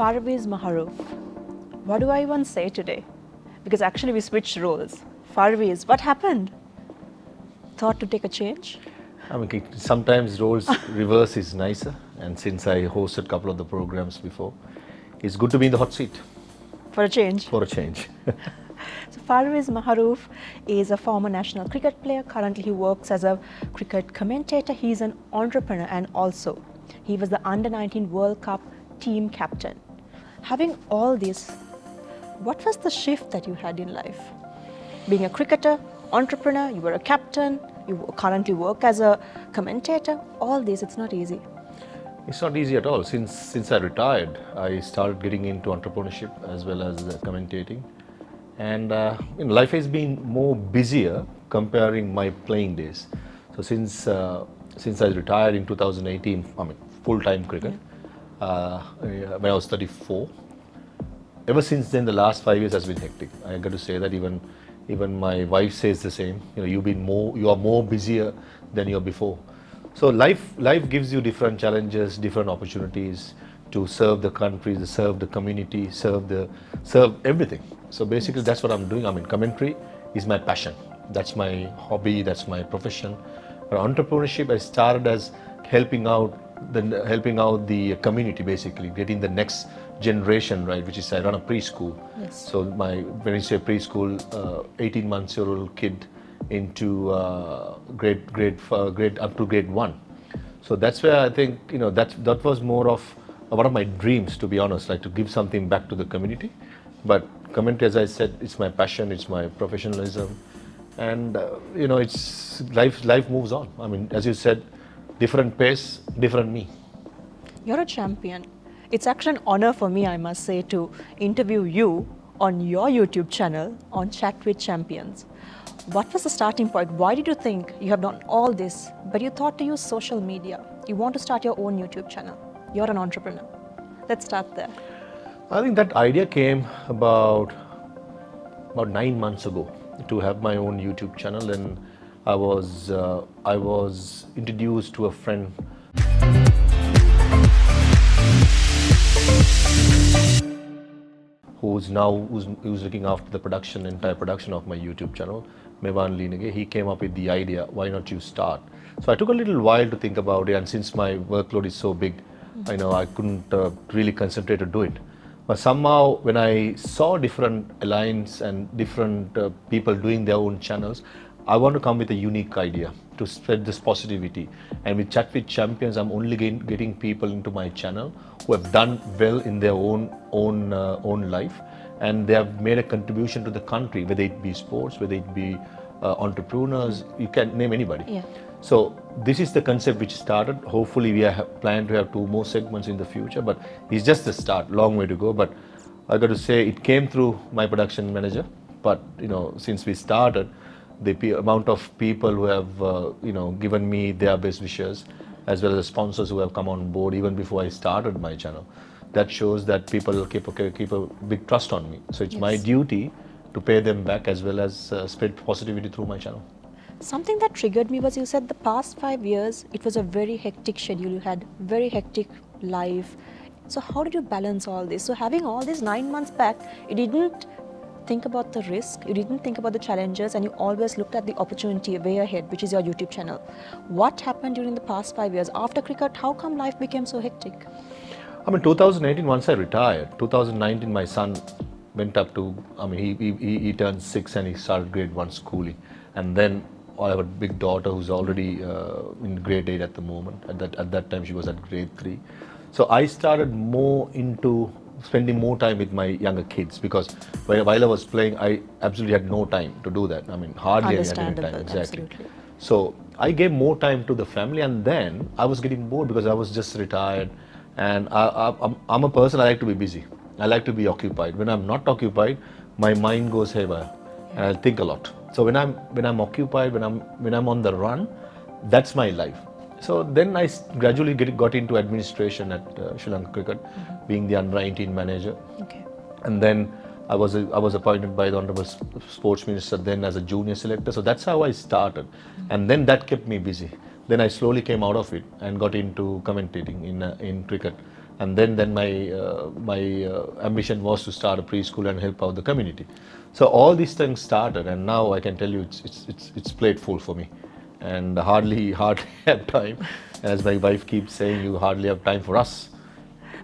Farveez Maharoof. What do I even say today? Because actually we switched roles. Farveez, what happened? Thought to take a change? I mean, sometimes roles reverse is nicer, and since I hosted a couple of the programs before, it's good to be in the hot seat For a change. for a change. So Farveez Maharoof is a former national cricket player. Currently he works as a cricket commentator. He's an entrepreneur and also he was the Under-19 World Cup team captain. Having all this, what was the shift that you had in life? Being a cricketer, entrepreneur, you were a captain, you currently work as a commentator, all this, it's not easy. It's not easy at all. Since I retired, I started getting into entrepreneurship as well as commentating, and life has been more busier comparing my playing days. So since I retired in 2018, I mean full-time cricket, when I was 34. Ever since then, the last 5 years has been hectic. I got to say that even my wife says the same. You are more busier than you were before. So life gives you different challenges, different opportunities to serve the country, to serve the community, serve everything. So basically, that's what I'm doing. I mean, commentary is my passion. That's my hobby. That's my profession. But entrepreneurship, I started as helping out the community, basically getting the next generation right, which is I run a preschool. Yes. So when you say preschool, 18-month-old kid into grade up to grade 1. So that's where I think that was more of one of my dreams, to be honest, like to give something back to the community. But commentary, as I said, it's my passion, it's my professionalism, and it's life moves on. I mean, as you said, different pace, different me. You're a champion. It's actually an honor for me, I must say, to interview you on your YouTube channel on Chat with Champions. What was the starting point? Why did you think you have done all this, but you thought to use social media? You want to start your own YouTube channel. You're an entrepreneur. Let's start there. I think that idea came about 9 months ago to have my own YouTube channel, and I was introduced to a friend who's looking after the entire production of my YouTube channel, Mevan Linege. He came up with the idea, why not you start? So I took a little while to think about it, and since my workload is so big, I couldn't really concentrate to do it. But somehow when I saw different alliance and different people doing their own channels, I want to come with a unique idea to spread this positivity. And with Chat with Champions, I'm only getting people into my channel who have done well in their own life, and they have made a contribution to the country, whether it be sports, whether it be entrepreneurs, you can name anybody. Yeah. So this is the concept which started. Hopefully we are planning to have 2 more segments in the future, but it's just the start, long way to go. But I got to say it came through my production manager, but since we started, the amount of people who have given me their best wishes, as well as the sponsors who have come on board even before I started my channel, that shows that people keep a big trust on me. So it's my duty to pay them back as well as spread positivity through my channel. Something that triggered me was you said the past 5 years, it was a very hectic schedule. You had very hectic life. So how did you balance all this? So having all this 9 months back, you didn't think about the risk, you didn't think about the challenges, and you always looked at the opportunity way ahead, which is your YouTube channel. What happened during the past 5 years? After cricket, how come life became so hectic? I mean, 2018, once I retired, 2019, my son went up to, he turned 6 and he started grade 1 schooling. And then I have a big daughter who's already in grade 8 at the moment. At that time, she was at grade 3. So I started more into spending more time with my younger kids, because while I was playing, I absolutely had no time to do that. I mean, hardly I had any time. Exactly. Absolutely. So I gave more time to the family, and then I was getting bored because I was just retired, and I'm a person, I like to be busy. I like to be occupied. When I'm not occupied, my mind goes haywire, and I'll think a lot. So when I'm occupied, when I'm on the run, that's my life. So then I gradually got into administration at Sri Lanka Cricket, being the under-19 manager. Okay. And then I was appointed by the Honourable Sports Minister then as a junior selector. So that's how I started. And then that kept me busy. Then I slowly came out of it and got into commentating in cricket. And then my ambition was to start a preschool and help out the community. So all these things started, and now I can tell you it's plate full for me, and hardly have time. As my wife keeps saying, you hardly have time for us.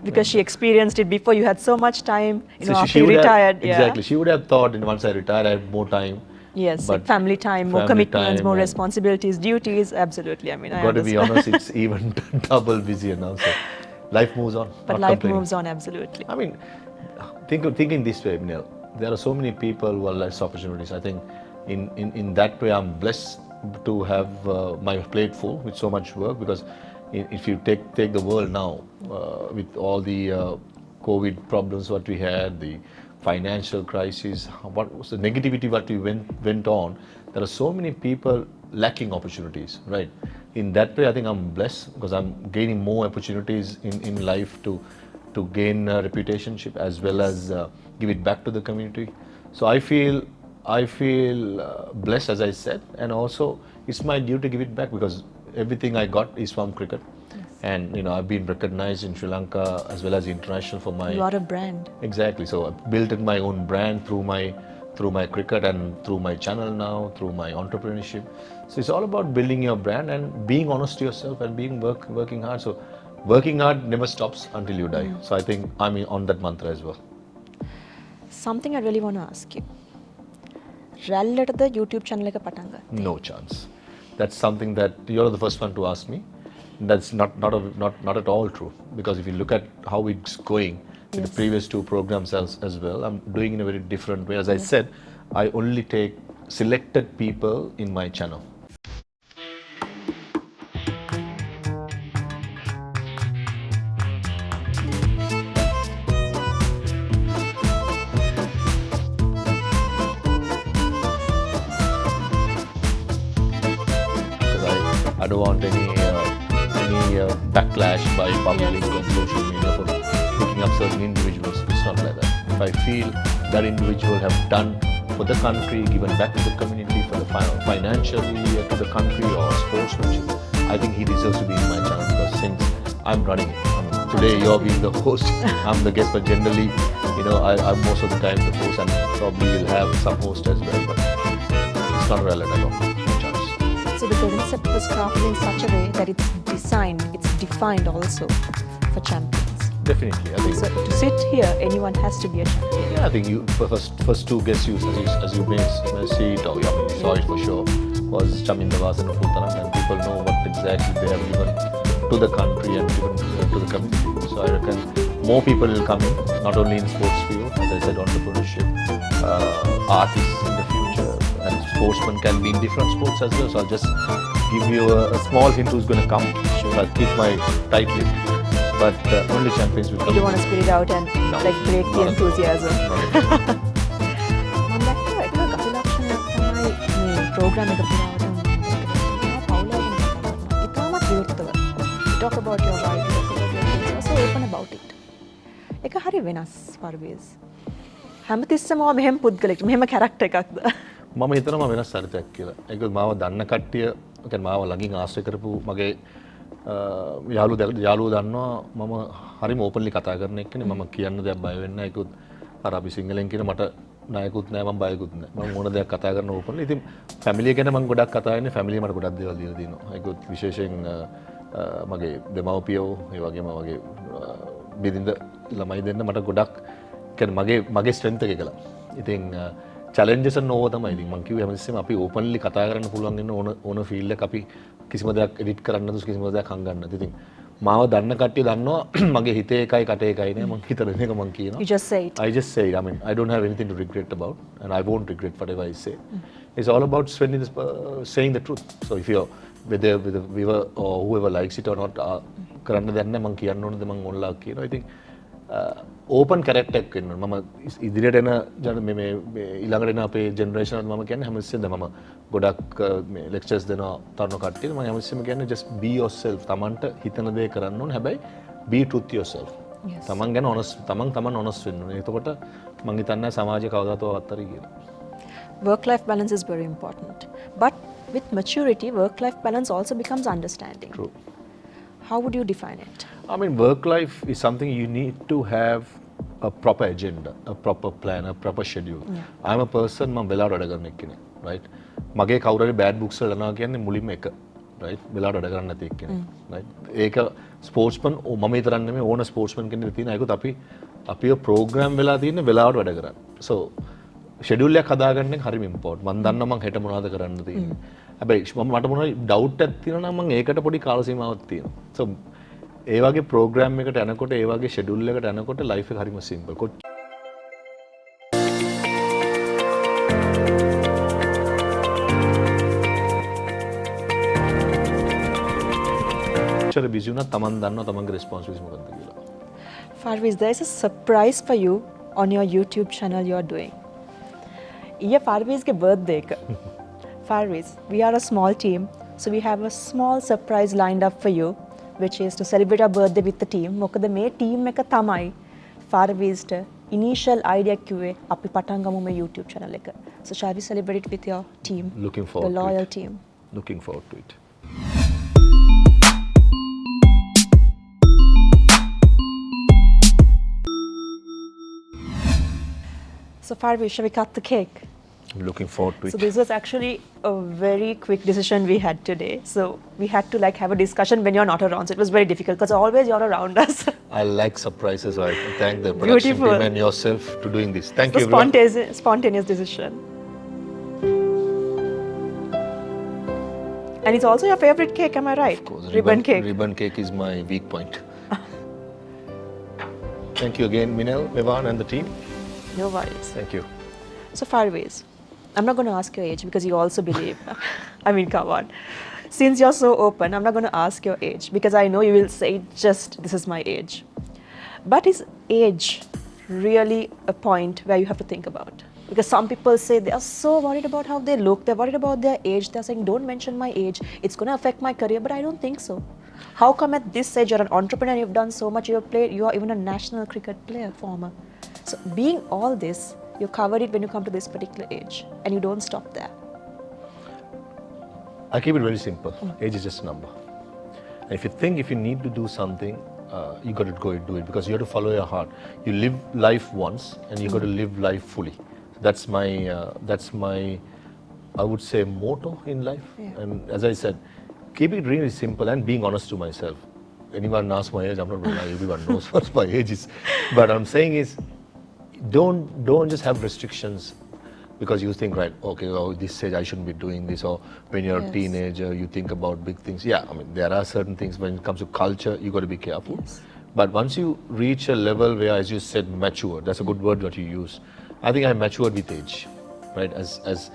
Because she experienced it before, you had so much time, So after you retired. exactly. She would have thought, and once I retired, I had more time. Yes, But family time, more family commitments, time more and responsibilities, duties, absolutely. I mean, I got to be understand. honest, it's even double busier now. So life moves on. But Not life complaining. moves on, absolutely. I mean, thinking this way, Neil, there are so many people who are less opportunities. I think in that way, I'm blessed to have my plate full with so much work, because if you take the world now, with all the COVID problems what we had, the financial crisis, what was the negativity what we went on, there are so many people lacking opportunities, right? In that way, I think I'm blessed because I'm gaining more opportunities in life to gain a reputationship as well as give it back to the community. So I feel blessed, as I said, and also it's my duty to give it back because everything I got is from cricket. And I've been recognized in Sri Lanka as well as international for my. You are a brand. Exactly. So I built my own brand through my cricket and through my channel now, through my entrepreneurship. So it's all about building your brand and being honest to yourself and being working hard. So working hard never stops until you die. So I think I'm on that mantra as well. Something I really want to ask you. රැල්ලටද YouTube channel එක පටන් ගත්තේ? No chance. That's something that you're the first one to ask me. That's not at all true, because if you look at how it's going with the previous two programs as well, I'm doing in a very different way. As I said, I only take selected people in my channel. I don't want any backlash by public on social media for picking up certain individuals. It's not like that. If I feel that individual have done for the country, given back to the community, for the financially to the country or sportsmanship, I think he deserves to be in my channel, because since I'm running it. Today you're being the host, I'm the guest, but generally, I'm most of the time the host, and probably will have some host as well, but it's not relevant at all. No chance. So the concept was crafted in such a way that it's defined also for champions. Definitely, I think. So to sit here, anyone has to be a champion. Yeah, I think you first two guests as you may see it, or you saw it for sure, was Chaminda Vasan and Putaran, and people know what exactly they have given to the country and given to the community. So I reckon more people will come in, not only in sports field, as I said, entrepreneurship, artists in the future, and sportsmen can be in different sports as well. So I'll just give you a small hint who's going to come. I'll keep my tight lip, but only champions will come. You don't want to spit it out and break the enthusiasm. මම දැක්කා එක ගතිලක්ෂණයක් තමයි මේ programme එක පුරාවට පවුලගෙන ඉතාමත් විවෘතව. You talk about your wife, you talk about your kids, you're so open about it. ඒක හරි වෙනස් Farveez. හැමතිස්සෙම මෙහෙම පුද්ගලෙක්, මෙහෙම කැරක්ටර් එකක්ද? මම හිතනවා වෙනස් චරිතයක් කියලා. ඒක මාව දන්න කට්ටිය, يعني මාව ළඟින් ආශ්‍රය කරපු මගේ යාළුවෝ දන්නවා මම හරිම ඕපන්ලි කතා කරන එක්කනේ. මම කියන්න දෙයක් බය වෙන්නේ නැහැ. ඒකුත් අර අපි සිංහලෙන් කියන මට ණයකුත් නැහැ, මම බයකුත් නැහැ. මම මොන දෙයක් කතා කරන ඕපන්ලි. ඉතින් ෆැමිලිය ගැන මම ගොඩක් කතා කරන්නේ. ෆැමිලිය මට ගොඩක් දේවල් දීලා තියෙනවා. ඒකුත් විශේෂයෙන් මගේ දෙමව්පියෝ, ඒ වගේම මගේ බිරිඳ ළමයි දෙන්න මට ගොඩක් කියන්නේ මගේ ස්ට්‍රෙන්ත් එක කියලා. ඉතින් challenges and over තමයි. ඉතින් මම කිව්වේ හැමතිස්සෙම අපි ඕපන්ලි කතා කරන්න පුළුවන් වෙන ඕන ෆීල්ඩ් එක අපි කිසිම දෙයක් එඩිට් කරන්න නැතුව කිසිම දෙයක් හංගන්න නැතුව. ඉතින් මාව දන්න කට්ටිය දන්නවා මගේ හිතේ එකයි කටේ එකයි නෑ. මම හිතන එක මම කියනවා. You just say it. I just say it. I mean, I don't have anything to regret about, and I won't regret whatever I say. It's all about saying the truth. So if you're whether the viewer or whoever likes it or not, කරන්න දෙයක් නෑ. මම කියන්න ඕන දේ මම ඕනලා කියනවා. ඉතින් ඕපන් කැරක්ටර් එකක් වෙන්න ඕන. මම ඉදිරියට එන මේ ඊළඟට එන අපේ ජෙනරේෂන් වලට මම කියන්නේ හැමතිස්සෙම මම ගොඩක් මේ ලෙක්චර්ස් දෙනවා තරුණ කට්ටියට. මම හැමතිස්සෙම කියන්නේ just be yourself. තමන්ට හිතන දේ කරන්න ඕන. හැබැයි be true to yourself. තමන් ගැන honest, තමන් honest වෙන්න ඕනේ. එතකොට මම හිතන්නේ සමාජය කවදාවත් අත්තරයි කියලා. Work life balance is very important. But with maturity, work life balance also becomes understanding. True. How would you define it? I mean, work life is something you need to have a proper agenda, a proper plan, a proper schedule. Yeah. I'm a person, මම වෙලාවට වැඩ කරන එක්කෙනෙක්, right? මගේ කවුරු හරි bad books වල යනවා කියන්නේ මුලින්ම එක, right? වෙලාවට වැඩ කරන්න නැති එක්කෙනෙක්, right? ඒක ස්පෝර්ට්ස්මන් මම විතරක් නෙමෙයි ඕන ස්පෝර්ට්ස්මන් කෙනෙක් තියෙන අයකුත් අපිව ප්‍රෝග්‍රෑම් වෙලා තියෙන වෙලාවට වැඩ කරන්න. So ෂෙඩියුල් එකක් හදාගන්න එක හරිම ඉම්පෝටන්ට්. මම දන්නවා මම හෙට මොනවද කරන්න තියෙන්නේ. හැබැයි මට මොනවා ඩවුට් එකක් තියෙනවා නම් මම ඒකට පොඩි කාල සීමාවක් තියෙනවා. So ඒ වගේ ප්‍රෝග්‍රෑම් එකකට යනකොට ඒ වගේ ෂෙඩියුල් එකකට යනකොට ලයිෆ් එක හරිම සිම්පල්. කොච්චර බිසි වුණත් Taman දන්නවා තමන්ගේ රෙස්පොන්සිබිලිටි මොකක්ද කියලා. Farveez, there is a surprise for you on your YouTube channel you are doing. ඊයේ Farveezගේ birthday එක. Farveez, we are a small team, so we have a small surprise lined up for you, which is to celebrate our birthday with the team. මොකද මේ team එක තමයි Farveezට initial idea කිව්වේ අපි පටන් ගමු මේ YouTube channel එක. So shall we celebrate it with your team? Looking forward the loyal to it. team. Looking forward to it. So Farveez, shall we cut the cake? I'm looking forward to it. So this was actually a very quick decision we had today. So we had to like have a discussion when you're not around. So it was very difficult because always you're around us. I like surprises. So I thank the production Beautiful. team and yourself to doing this. Thank So you, everyone. spontaneous decision. And it's also your favorite cake, am I right? Of course, Ribbon cake. Ribbon cake is my weak point. Thank you again, Minel, Mevan, and the team. No worries. Thank you. So Farveez, I'm not going to ask your age because you also believe. I mean, come on. Since you're so open, I'm not going to ask your age because I know you will say just this is my age. But is age really a point where you have to think about? Because some people say they are so worried about how they look, they're worried about their age, they're saying don't mention my age, it's going to affect my career, but I don't think so. How come at this age you're an entrepreneur, you've done so much, you are even a national cricket player, former. So being all this, you covered it when you come to this particular age and you don't stop there. I keep it very simple. Age is just a number. And if you think if you need to do something, you got to go and do it because you have to follow your heart. You live life once and you got to live life fully. That's my, I would say, motto in life. Yeah. And as I said, keep it really simple and being honest to myself. Anyone asks my age, I'm not going to lie, everyone knows what my age is. But I'm saying is, don't just have restrictions because you think, right, okay, oh, this age I shouldn't be doing this, or when you're Yes. a teenager you think about big things. Yeah, I mean there are certain things when it comes to culture you got to be careful. Yes. But once you reach a level where, as you said, mature, that's a good word that you use. I think I matured with age, right? As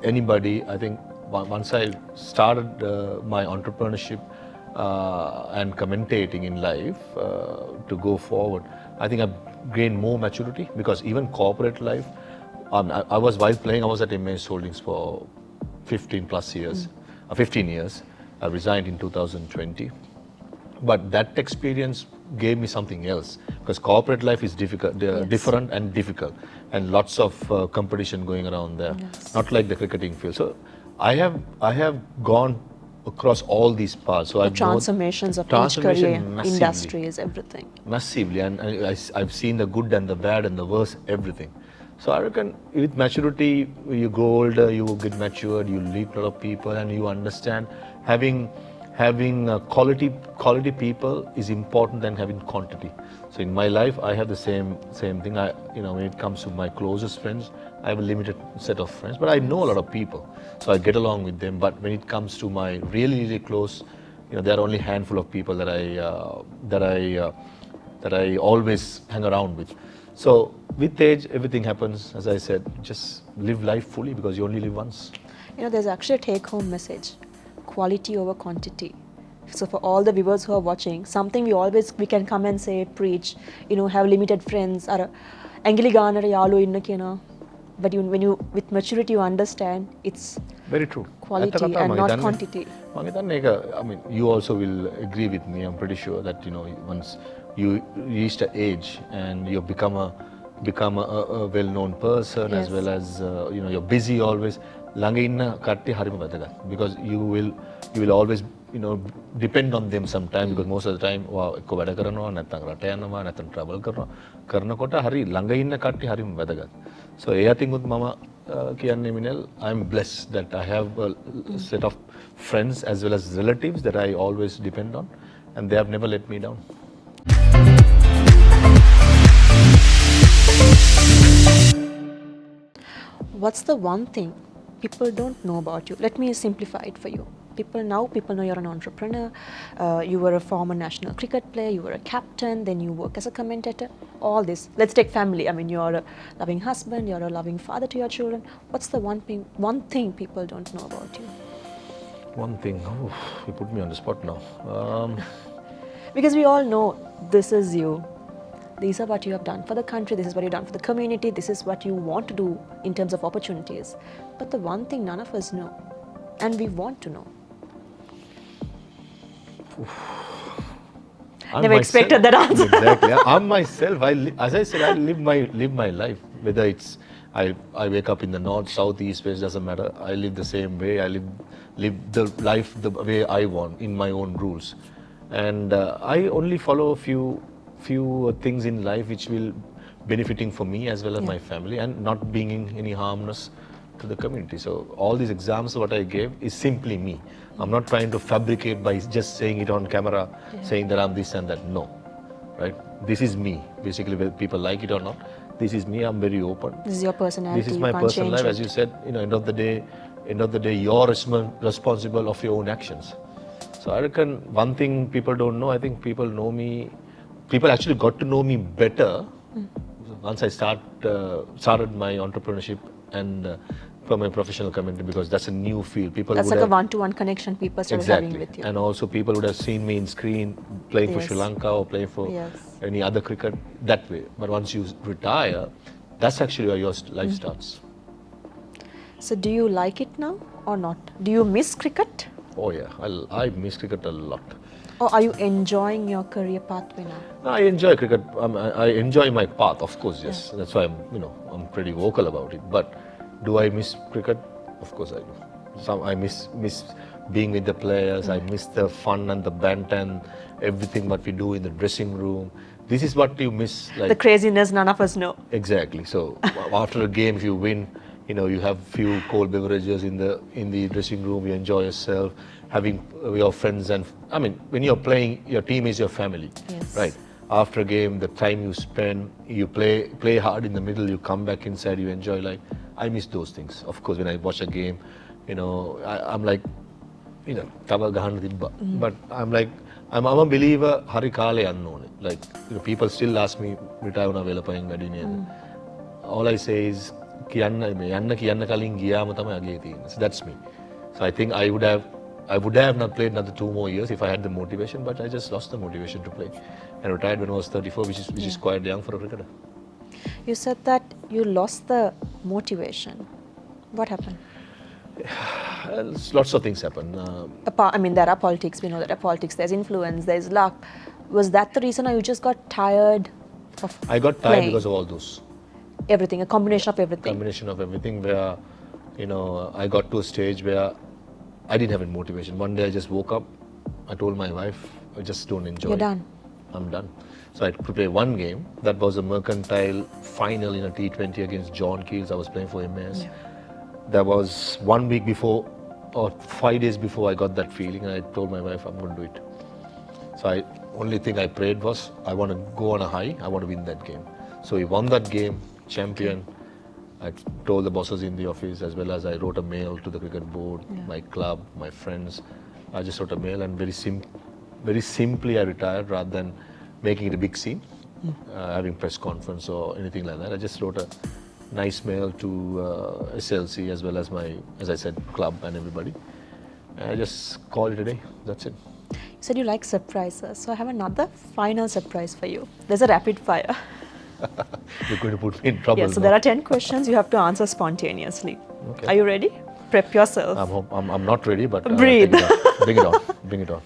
anybody, I think once I started my entrepreneurship and commentating in life to go forward, I think I've gained more maturity because even corporate life, I was while playing, I was at MS Holdings for 15 plus years, 15 years. I resigned in 2020. But that experience gave me something else because corporate life is difficult, different and difficult, and lots of competition going around there. Yes. Not like the cricketing field. So I have gone across all these paths. So The I've transformations of each transformation career, massively. industries, everything. Massively, and I've seen the good and the bad and the worst, everything. So I reckon with maturity, you grow older, you get matured, you lead a lot of people, and you understand having quality people is important than having quantity. So in my life, I have the same thing. When it comes to my closest friends, I have a limited set of friends, but I know a lot of people, so I get along with them. But when it comes to my really, really close, there are only a handful of people that I always hang around with. So with age, everything happens. As I said, just live life fully because you only live once. There's actually a take-home message: quality over quantity. So for all the viewers who are watching, something we can come and say, preach, have limited friends. Angili gaanara yaalo inna kena. But when you with maturity you understand it's Very true. quality and not quantity. I mean, you also will agree with me. I'm pretty sure that once you reach the age and you become a well-known person, Yes. as well as you're busy always. ළඟ ඉන්න කට්ටිය හරිම වැදගත් because you will always depend on them sometime because most of the time එක්ක වැඩ කරනවා නැත්නම් රට යනවා නැත්නම් travel කරනකොට හරි ළඟ ඉන්න කට්ටිය හරිම වැදගත්. So ඒ අතින් උත් මම කියන්නේ මිනල් I am blessed that I have a set of friends as well as relatives that I always depend on and they have never let me down. What's the one thing people don't know about you? Let me simplify it for you. People know you're an entrepreneur, you were a former national cricket player, you were a captain, then you work as a commentator, all this. Let's take family. I mean, you're a loving husband, you're a loving father to your children. What's the one thing people don't know about you? One thing, you put me on the spot now. Because we all know this is you. These are what you have done for the country, this is what you've done for the community, this is what you want to do in terms of opportunities. But the one thing none of us know, and we want to know. Never expected that answer. Exactly. I'm myself. As I said, I live my life. Whether it's I wake up in the north, south, east, west, doesn't matter. I live the same way. I live the life the way I want in my own rules, and I only follow a few things in life which will benefiting for me as well as my family and not bringing any harmness to the community. So all these examples what I gave is simply me. I'm not trying to fabricate by just saying it on camera, saying that I'm this and that. No, right? This is me. Basically, whether people like it or not, this is me. I'm very open. This is your personality. This is my personal life. As you said, end of the day, you're responsible of your own actions. So I reckon one thing people don't know. I think people know me. People actually got to know me better once I started my entrepreneurship and from a professional community because that's a new field. That's like a one-to-one connection people started having with you. And also people would have seen me in screen playing for Sri Lanka or playing for any other cricket that way. But once you retire, that's actually where your life starts. So do you like it now or not? Do you miss cricket? Oh yeah, I miss cricket a lot. Or are you enjoying your career pathway now? I enjoy cricket. I enjoy my path, of course, yes. That's why I'm pretty vocal about it. But do I miss cricket? Of course I do. I miss being with the players. I miss the fun and the banter and everything what we do in the dressing room. This is what you miss. Like, the craziness none of us know. Exactly. So after a game, if you win, you have few cold beverages in the dressing room. You enjoy yourself, having your friends, and I mean, when you're playing, your team is your family, right? After a game, the time you spend, you play hard in the middle. You come back inside, you enjoy life. I miss those things. Of course, when I watch a game, I'm like, tawal gahanna tibba. But I'm like, I'm a believer. Hari kale unknown. Like people still ask me, retire na vela paying medini. All I say is, kiyanna kalin giyama thamai age thiyenne. So that's me. So I think I would have not played another 2 more years if I had the motivation, but I just lost the motivation to play and retired when I was 34, which is quite young for a cricketer. You said that you lost the motivation. What happened? Lots of things happen. There are politics. We know there are politics. There's influence. There's luck. Was that the reason, or you just got tired of I got tired playing? Because of all those. Everything, a combination of everything. Combination of everything where, I got to a stage where I didn't have any motivation. One day I just woke up, I told my wife, I just don't enjoy You're done. I'm done. So I had to play one game. That was a mercantile final in a T20 against John Keels. I was playing for MS. That was 1 week before or 5 days before I got that feeling, and I told my wife, I'm going to do it. So only thing I prayed was, I want to go on a high, I want to win that game. So we won that game, champion. I told the bosses in the office, as well as I wrote a mail to the cricket board, my club, my friends. I just wrote a mail and very simply I retired rather than making it a big scene, having press conference or anything like that. I just wrote a nice mail to SLC as well as as I said, club and everybody. And I just called it a day. That's it. You said you like surprises, so I have another final surprise for you. There's a rapid fire. You're going to put me in trouble. So there are 10 questions you have to answer spontaneously. Okay. Are you ready? Prep yourself. I'm not ready, but breathe. Bring it on. Bring it on.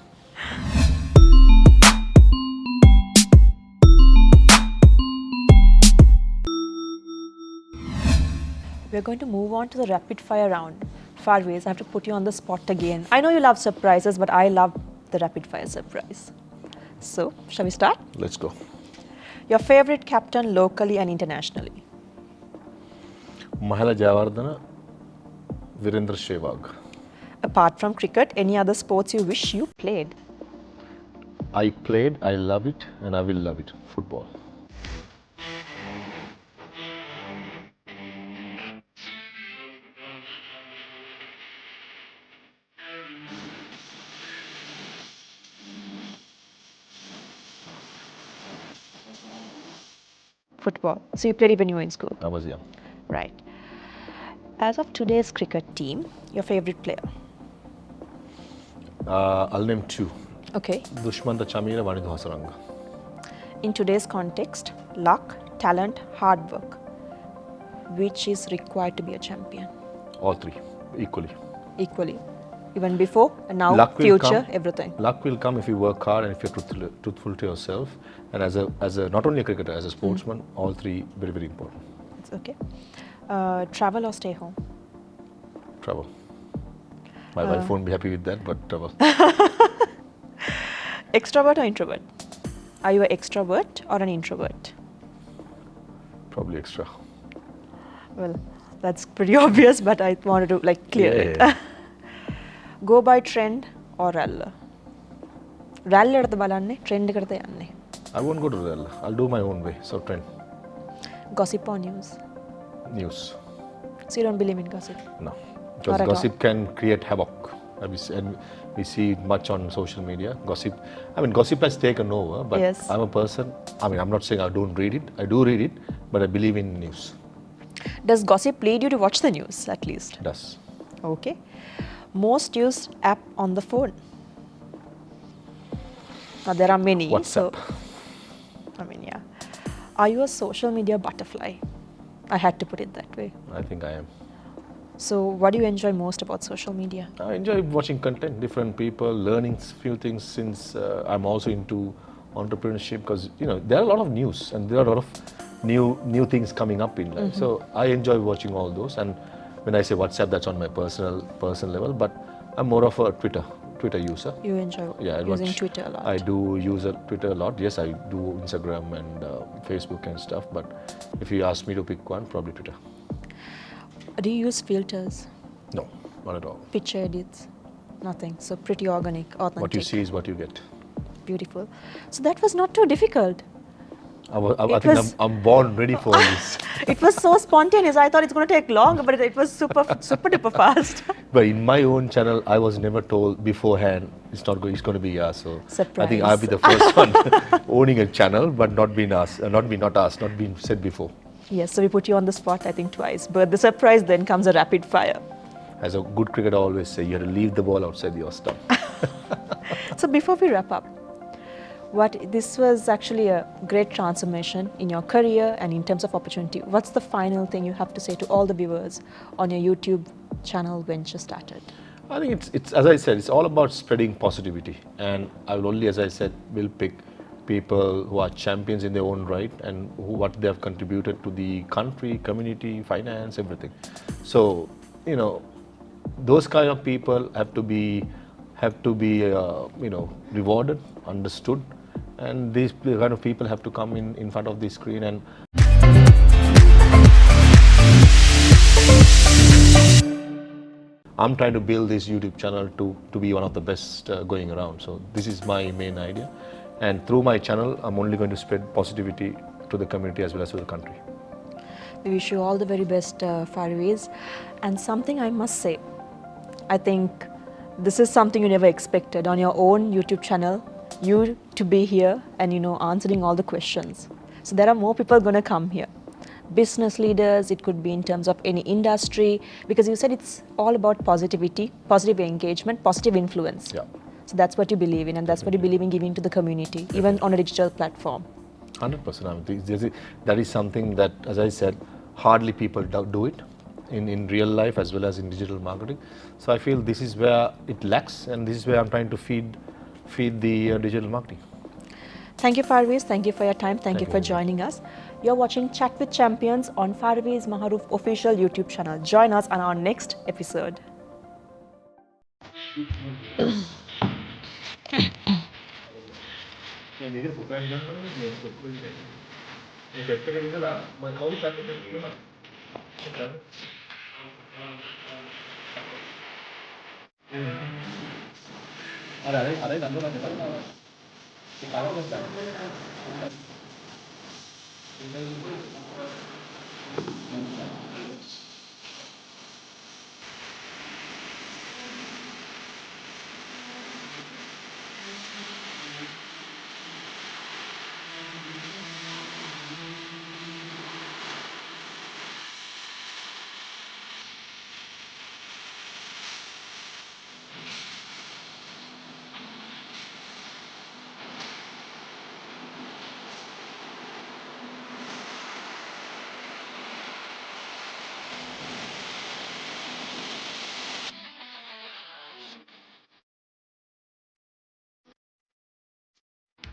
We're going to move on to the rapid fire round. Farveez, I have to put you on the spot again. I know you love surprises, but I love the rapid fire surprise. So, shall we start? Let's go. Your favorite captain locally and internationally? Mahela Jayawardena, Virendra Sehwag. Apart from cricket, any other sports you wish you played? I played, I love it, and I will love it. Football. Football. So you played it when you were in school? I was young. Right. As of today's cricket team, your favorite player? I'll name two. Okay. Dushmanta Chamira, Vanidhu Hasaranga. In today's context, luck, talent, hard work. Which is required to be a champion? All three, equally. Equally. Even before and now, Luck will future, come. everything. Luck will come if you work hard and if you're truthful to yourself. And as a not only a cricketer, as a sportsman, all three very, very important. It's okay. Travel or stay home? Travel. My wife won't be happy with that, but travel. Extrovert or introvert? Are you an extrovert or an introvert? Probably extra. Well, that's pretty obvious, but I wanted to clear it. Yeah. Go by trend or rally? Rally at the balanne, trend karte yanne. I won't go to Real. I'll do my own way. So trend. Gossip or news? News. So you don't believe in gossip? No. Because Not at gossip can create havoc. And we see it much on social media. Gossip has taken over, but Yes. I'm a person, I'm not saying I don't read it. I do read it, but I believe in news. Does gossip lead you to watch the news at least? It does. Okay. Most used app on the phone? Now there are many. WhatsApp. Yeah. Are you a social media butterfly? I had to put it that way. I think I am. So what do you enjoy most about social media? I enjoy watching content, different people, learning few things since I'm also into entrepreneurship because there are a lot of news and there are a lot of new things coming up in life. So I enjoy watching all those. And when I say WhatsApp, that's on my personal level, but I'm more of a Twitter user. You enjoy using Twitter a lot? I do use Twitter a lot. Yes, I do Instagram and Facebook and stuff, but if you ask me to pick one, probably Twitter. Do you use filters? No, not at all. Picture edits? Nothing. So pretty organic, authentic. What you see is what you get. Beautiful. So that was not too difficult. I think I'm born ready for this. It was so spontaneous. I thought it's going to take long, but it was super duper fast. But in my own channel, I was never told beforehand it's going to be us. So Surprise. I think I'll be the first one owning a channel, but not being said before. Yes, so we put you on the spot, I think, twice. But the surprise then comes a rapid fire. As a good cricketer, I always say you have to leave the ball outside your stump. So before we wrap up, this was actually a great transformation in your career and in terms of opportunity. What's the final thing you have to say to all the viewers on your YouTube channel venture started? I think it's as I said, it's all about spreading positivity. And I will only, as I said, will pick people who are champions in their own right and what they have contributed to the country, community, finance, everything. So, those kind of people have to be rewarded, understood, and these kind of people have to come in front of the screen and I'm trying to build this YouTube channel to be one of the best going around. So this is my main idea. And through my channel, I'm only going to spread positivity to the community as well as to the country. We wish you all the very best, Farveez. And something I must say, I think this is something you never expected on your own YouTube channel, you to be here and answering all the questions. So there are more people going to come here. Business leaders, it could be in terms of any industry, because you said it's all about positivity, positive engagement, positive influence. Yeah. So that's what you believe in, and that's what you believe in giving to the community, even on a digital platform. 100%. That is something that, as I said, hardly people do it in real life as well as in digital marketing. So I feel this is where it lacks, and this is where I'm trying to feed the digital marketing. Thank you, Farveez. Thank you for your time. Thank you for joining us. You're watching Chat with Champions on Farveez Maharoof official YouTube channel. Join us on our next episode. මේක පුතෙන් ගන්න මේක පුතෙන් මේ set එකේ ඉඳලා මම කවුරු set එකක් තියෙනවා අර දන්නවද ඒ කාලේ